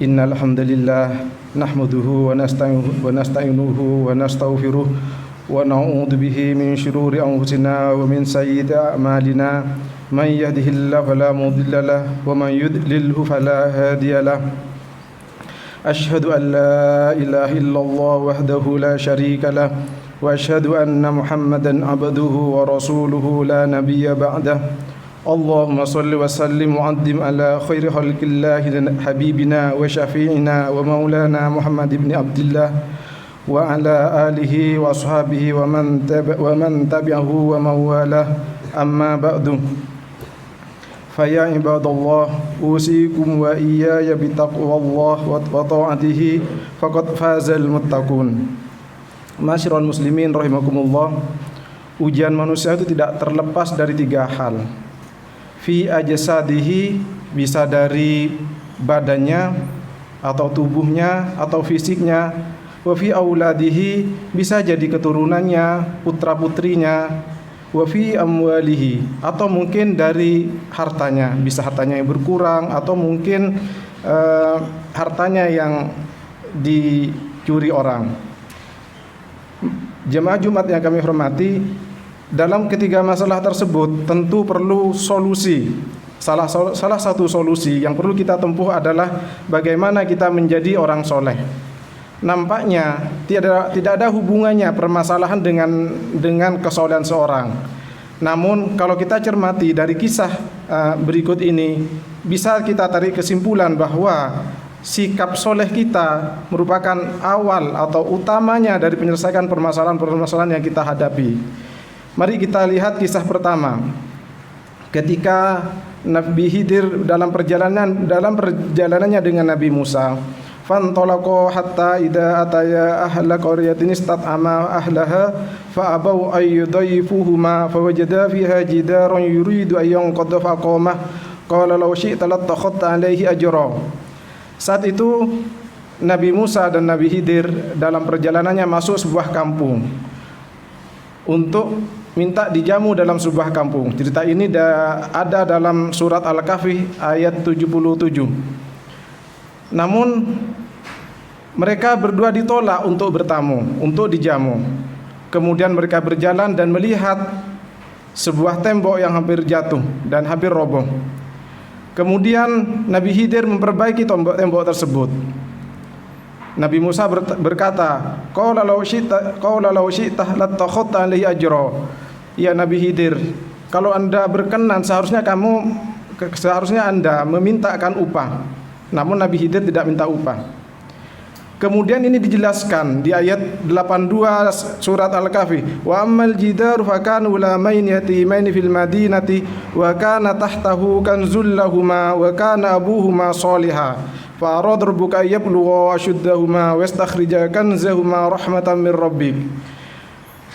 Innal hamdalillah nahmaduhu wa nasta'inuhu wa nastaghfiruh wa na'udzu bihi min shururi anfusina wa min sayyiati a'malina may yahdihillahu fala mudilla lahu wa man yudlilhu fala hadiya lahu. Asyhadu an la ilaha illallah wahdahu la syarika lah wa asyhadu anna Muhammadan abduhu wa rasuluhu la nabiyya ba'dah. Allahumma salli wa sallim wa addim ala khairi khalqillahi habibina wa syafi'ina wa maulana Muhammad ibn Abdillah wa ala alihi wa ashabihi wa man tabi'ahu wa mawalah, amma ba'du. Faya ibadallah, usikum wa iyaya bitaqwallah wa ta'atihi faqad fazal muttaqun. Masyiral muslimin rahimakumullah. Ujian manusia itu tidak terlepas dari tiga hal. Fi ajsadihi, bisa dari badannya atau tubuhnya atau fisiknya. Wa fi auladihi, bisa jadi keturunannya, putra-putrinya. Wa fi amwalihi, atau mungkin dari hartanya, bisa hartanya yang berkurang atau mungkin hartanya yang dicuri orang. Jemaah Jumat yang kami hormati, dalam ketiga masalah tersebut tentu perlu solusi. Salah satu solusi yang perlu kita tempuh adalah bagaimana kita menjadi orang soleh. Nampaknya tidak ada hubungannya permasalahan dengan kesolehan seorang. Namun kalau kita cermati dari kisah berikut ini, bisa kita tarik kesimpulan bahwa sikap soleh kita merupakan awal atau utamanya dari penyelesaian permasalahan-permasalahan yang kita hadapi. Mari kita lihat kisah pertama. Ketika Nabi Khidir dalam perjalanannya dengan Nabi Musa, fantalaqa hatta idza ataya ahla qaryatin istat'ama ahlaha fa abau ayyudayfuhuma fawajada fiha jidaran yuridu an yanqadha faqamah qala law syi'ta lattakhadta alaihi ajra. Saat itu Nabi Musa dan Nabi Khidir dalam perjalanannya masuk sebuah kampung untuk minta dijamu dalam sebuah kampung. Cerita ini ada dalam surat Al-Kahfi ayat 77. Namun mereka berdua ditolak untuk bertamu, untuk dijamu. Kemudian mereka berjalan dan melihat sebuah tembok yang hampir jatuh dan hampir roboh. Kemudian Nabi Khidir memperbaiki tembok tersebut. Nabi Musa berkata, qala law syi'ta lattakhadta alaihi ajra. Ya Nabi Khidir, kalau Anda berkenan seharusnya Anda memintakan upah. Namun Nabi Khidir tidak minta upah. Kemudian ini dijelaskan di ayat 82 surat Al-Kahfi, wa ammal jidaru fakana ulamain yatimain fil madinati wa kana tahtahu kanzul lahumā wa kana abuhuma shalihan fa arada rabbuka yablugha ashuddahuma wastakhrija kanzahuma rahmatan min rabbik.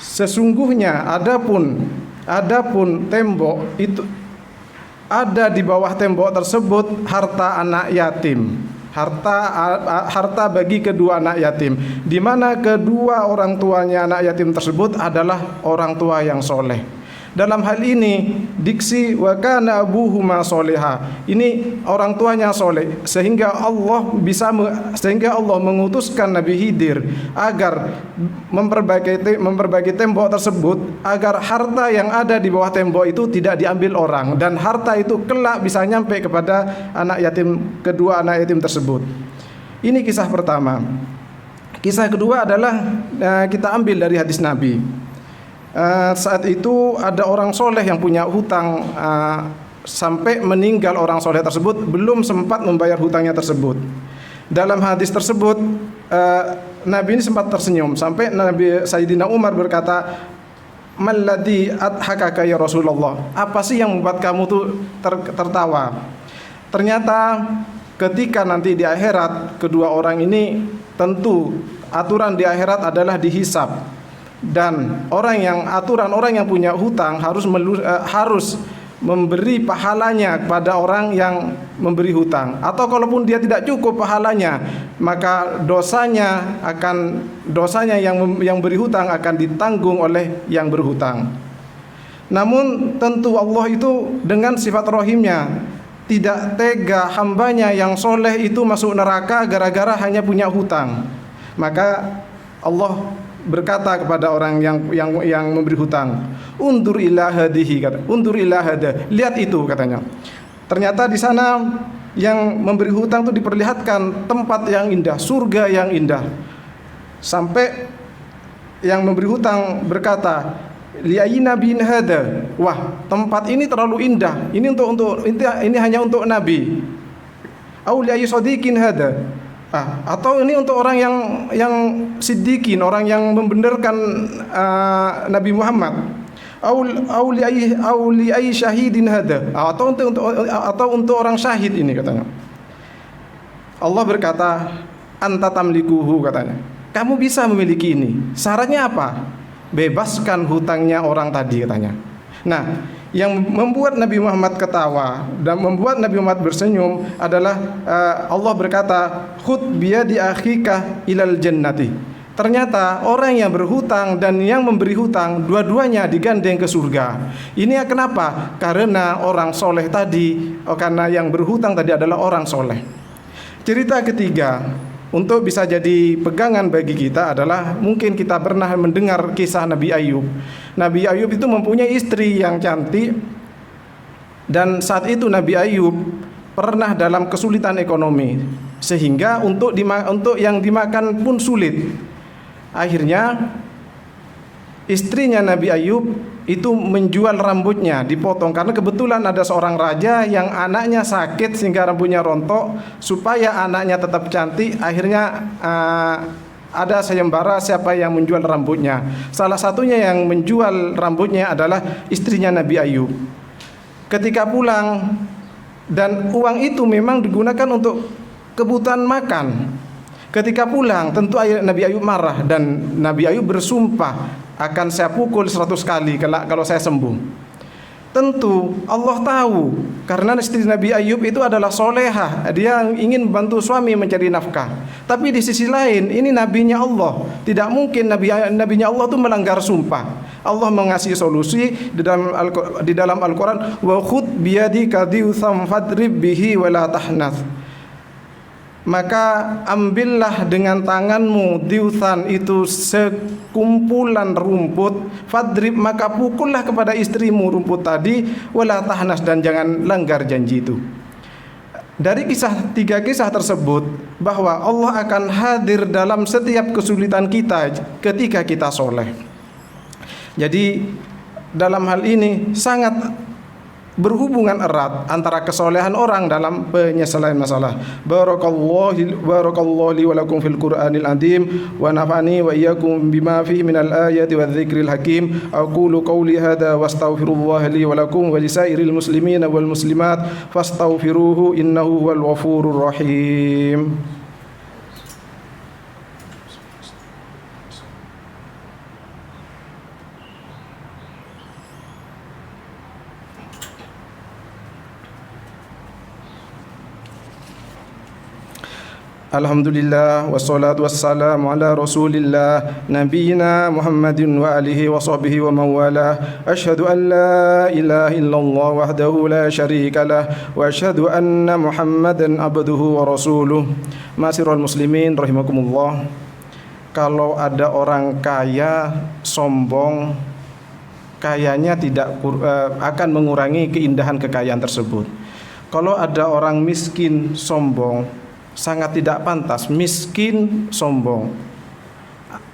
Sesungguhnya adapun tembok itu, ada di bawah tembok tersebut harta anak yatim, harta bagi kedua anak yatim, di mana kedua orang tuanya anak yatim tersebut adalah orang tua yang soleh. Dalam hal ini diksi wa kana abuhuma soleha, ini orang tuanya soleh, sehingga Allah mengutuskan Nabi Khidir agar memperbaiki tembok tersebut, agar harta yang ada di bawah tembok itu tidak diambil orang, dan harta itu kelak bisa nyampe kepada kedua anak yatim tersebut. Ini kisah pertama. Kisah kedua adalah kita ambil dari hadis Nabi. Saat itu ada orang soleh yang punya hutang, sampai meninggal orang soleh tersebut belum sempat membayar hutangnya tersebut. Dalam hadis tersebut Nabi ini sempat tersenyum sampai Nabi Sayyidina Umar berkata, "Malladhi adhakaka ya Rasulullah?" Apa sih yang membuat kamu tuh tertawa? Ternyata ketika nanti di akhirat, kedua orang ini tentu aturan di akhirat adalah dihisab. Dan orang yang punya hutang harus memberi pahalanya kepada orang yang memberi hutang, atau kalaupun dia tidak cukup pahalanya, maka dosanya yang beri hutang akan ditanggung oleh yang berhutang. Namun tentu Allah itu dengan sifat rohimnya tidak tega hambanya yang soleh itu masuk neraka gara-gara hanya punya hutang. Maka Allah berkata kepada orang yang memberi hutang, undur ila hadihi, kata, undur ila hada, lihat itu, katanya. Ternyata di sana yang memberi hutang itu diperlihatkan tempat yang indah, surga yang indah. Sampai yang memberi hutang berkata, liayina bin hada, wah tempat ini terlalu indah, ini ini hanya untuk nabi. Au liayi sadiqin hada, atau ini untuk orang yang siddiqin, orang yang membenarkan Nabi Muhammad. Au liayi syahidin hada, atau untuk orang syahid ini, katanya. Allah berkata, anta tamlikuhu, katanya. Kamu bisa memiliki ini. Syaratnya apa? Bebaskan hutangnya orang tadi, katanya. Nah, yang membuat Nabi Muhammad ketawa dan membuat Nabi Muhammad bersenyum adalah Allah berkata, khud biyadi akhika ilal jannati. Ternyata orang yang berhutang dan yang memberi hutang dua-duanya digandeng ke surga. Ini kenapa? Karena orang soleh tadi, karena yang berhutang tadi adalah orang soleh. Cerita ketiga untuk bisa jadi pegangan bagi kita adalah mungkin kita pernah mendengar kisah Nabi Ayub. Nabi Ayub itu mempunyai istri yang cantik, dan saat itu Nabi Ayub pernah dalam kesulitan ekonomi sehingga untuk yang dimakan pun sulit. Akhirnya istrinya Nabi Ayub itu menjual rambutnya, dipotong, karena kebetulan ada seorang raja yang anaknya sakit sehingga rambutnya rontok. Supaya anaknya tetap cantik, akhirnya ada sayembara siapa yang menjual rambutnya. Salah satunya yang menjual rambutnya adalah istrinya Nabi Ayub. Ketika pulang, dan uang itu memang digunakan untuk kebutuhan makan. Ketika pulang tentu Nabi Ayub marah, dan Nabi Ayub bersumpah, akan saya pukul 100 kali kalau saya sembuh. Tentu Allah tahu, karena istri Nabi Ayub itu adalah solehah, dia ingin bantu suami mencari nafkah. Tapi di sisi lain ini nabinya Allah, tidak mungkin nabinya Allah itu melanggar sumpah. Allah mengasih solusi di dalam Al-Quran, wa khud biyadika diutham fadrib bihi wa la tahnath. Maka ambillah dengan tanganmu diuthan, itu sekumpulan rumput, fadrib, maka pukullah kepada istrimu rumput tadi, wala tahnas, dan jangan langgar janji itu. Dari tiga kisah tersebut bahwa Allah akan hadir dalam setiap kesulitan kita ketika kita soleh. Jadi dalam hal ini sangat berhubungan erat antara kesolehan orang dalam penyelesaian masalah. Barakallahu li wa lakum fil Qur'anil azim wa nafa'ani wa iyyakum bima fihi minal ayati wadh-dhikril hakim. Aqulu qawli hadha wastaghfirullaha li wa lakum wa lisairil muslimina wal muslimat fastaghfiruhu innahu huwal ghafurur rahim. Alhamdulillah wassalatu wassalamu ala rasulillah nabiyina Muhammadin wa alihi wa sahbihi wa mawala. Asyhadu an la ilaha illallah wahdahu la syarika lah wa asyhadu anna Muhammadan abduhu wa rasuluh. Ma'asyiral muslimin rahimakumullah. Kalau ada orang kaya sombong, kayanya tidak akan mengurangi keindahan kekayaan tersebut. Kalau ada orang miskin sombong, sangat tidak pantas miskin sombong.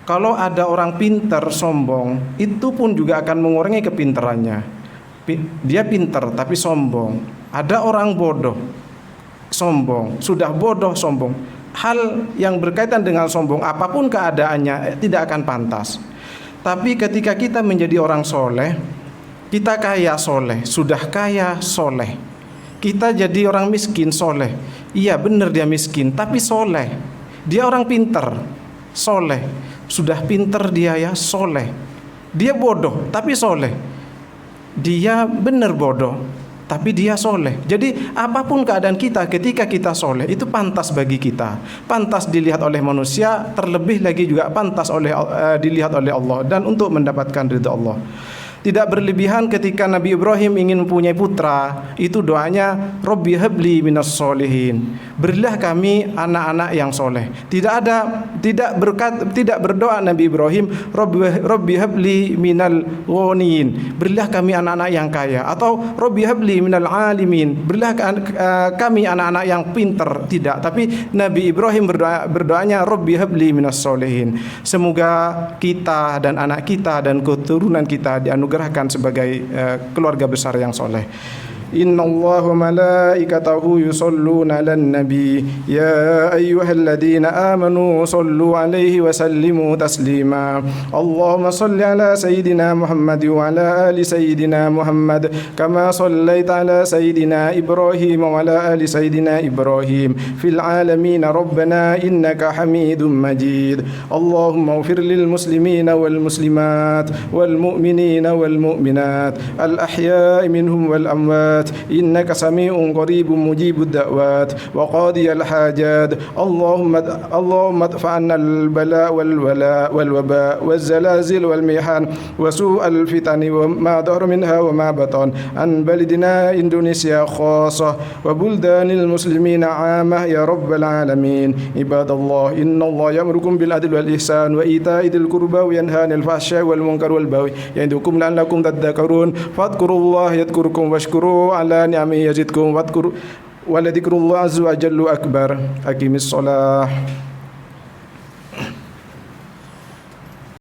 Kalau ada orang pintar sombong, itu pun juga akan mengurangi kepintarannya. Dia pintar tapi sombong. Ada orang bodoh sombong, sudah bodoh sombong. Hal yang berkaitan dengan sombong apapun keadaannya tidak akan pantas. Tapi ketika kita menjadi orang soleh, kita kaya soleh, sudah kaya soleh, kita jadi orang miskin soleh. Iya benar dia miskin tapi soleh. Dia orang pinter soleh, sudah pinter dia ya soleh. Dia bodoh tapi soleh. Dia benar bodoh tapi dia soleh. Jadi apapun keadaan kita ketika kita soleh, itu pantas bagi kita, pantas dilihat oleh manusia, terlebih lagi juga pantas dilihat oleh Allah dan untuk mendapatkan ridha Allah. Tidak berlebihan ketika Nabi Ibrahim ingin mempunyai putra, itu doanya Rabbi habli minas solihin. Berilah kami anak-anak yang soleh. Tidak berdoa Nabi Ibrahim Rabbi habli minal ghaniyin. Berilah kami anak-anak yang kaya, atau Rabbi habli minal alimin. Berilah kami anak-anak yang pintar. Tidak, tapi Nabi Ibrahim berdoanya Rabbi habli minas solihin. Semoga kita dan anak kita dan keturunan kita dianugerahkan sebagai keluarga besar yang soleh. Inna Allah wa malaikatahu yusalluna 'alan nabi ya ayyuhalladzina amanu sallu 'alaihi wa sallimu taslima. Allahumma salli 'ala sayyidina Muhammad wa 'ala ali sayyidina Muhammad kama sallaita 'ala sayyidina Ibrahim wa 'ala ali sayyidina Ibrahim fil 'alamin rabbana innaka Hamidum Majid. Allahumma ighfir lil muslimina wal muslimat wal mu'minina wal mu'minat al ahya'i minhum wal amwat إنك سميع قريب مجيب الدعوات وقاضي الحاجات. اللهم ادفع عنا البلاء والوباء والزلازل والمحن وسوء الفتن وما ظهر منها وما بطن عن بلدنا إندونيسيا خاصة وبلدان المسلمين عامة يا رب العالمين. عباد الله إن الله يأمركم بالعدل والإحسان وإيتاء ذي القربى وينهى عن الفحشاء والمنكر والبغي يعظكم لعلكم تذكرون فاذكروا الله يذكركم واشكروه على نعمه يزدكم ولذكر الله عز وجل أكبر. أقم الصلاة.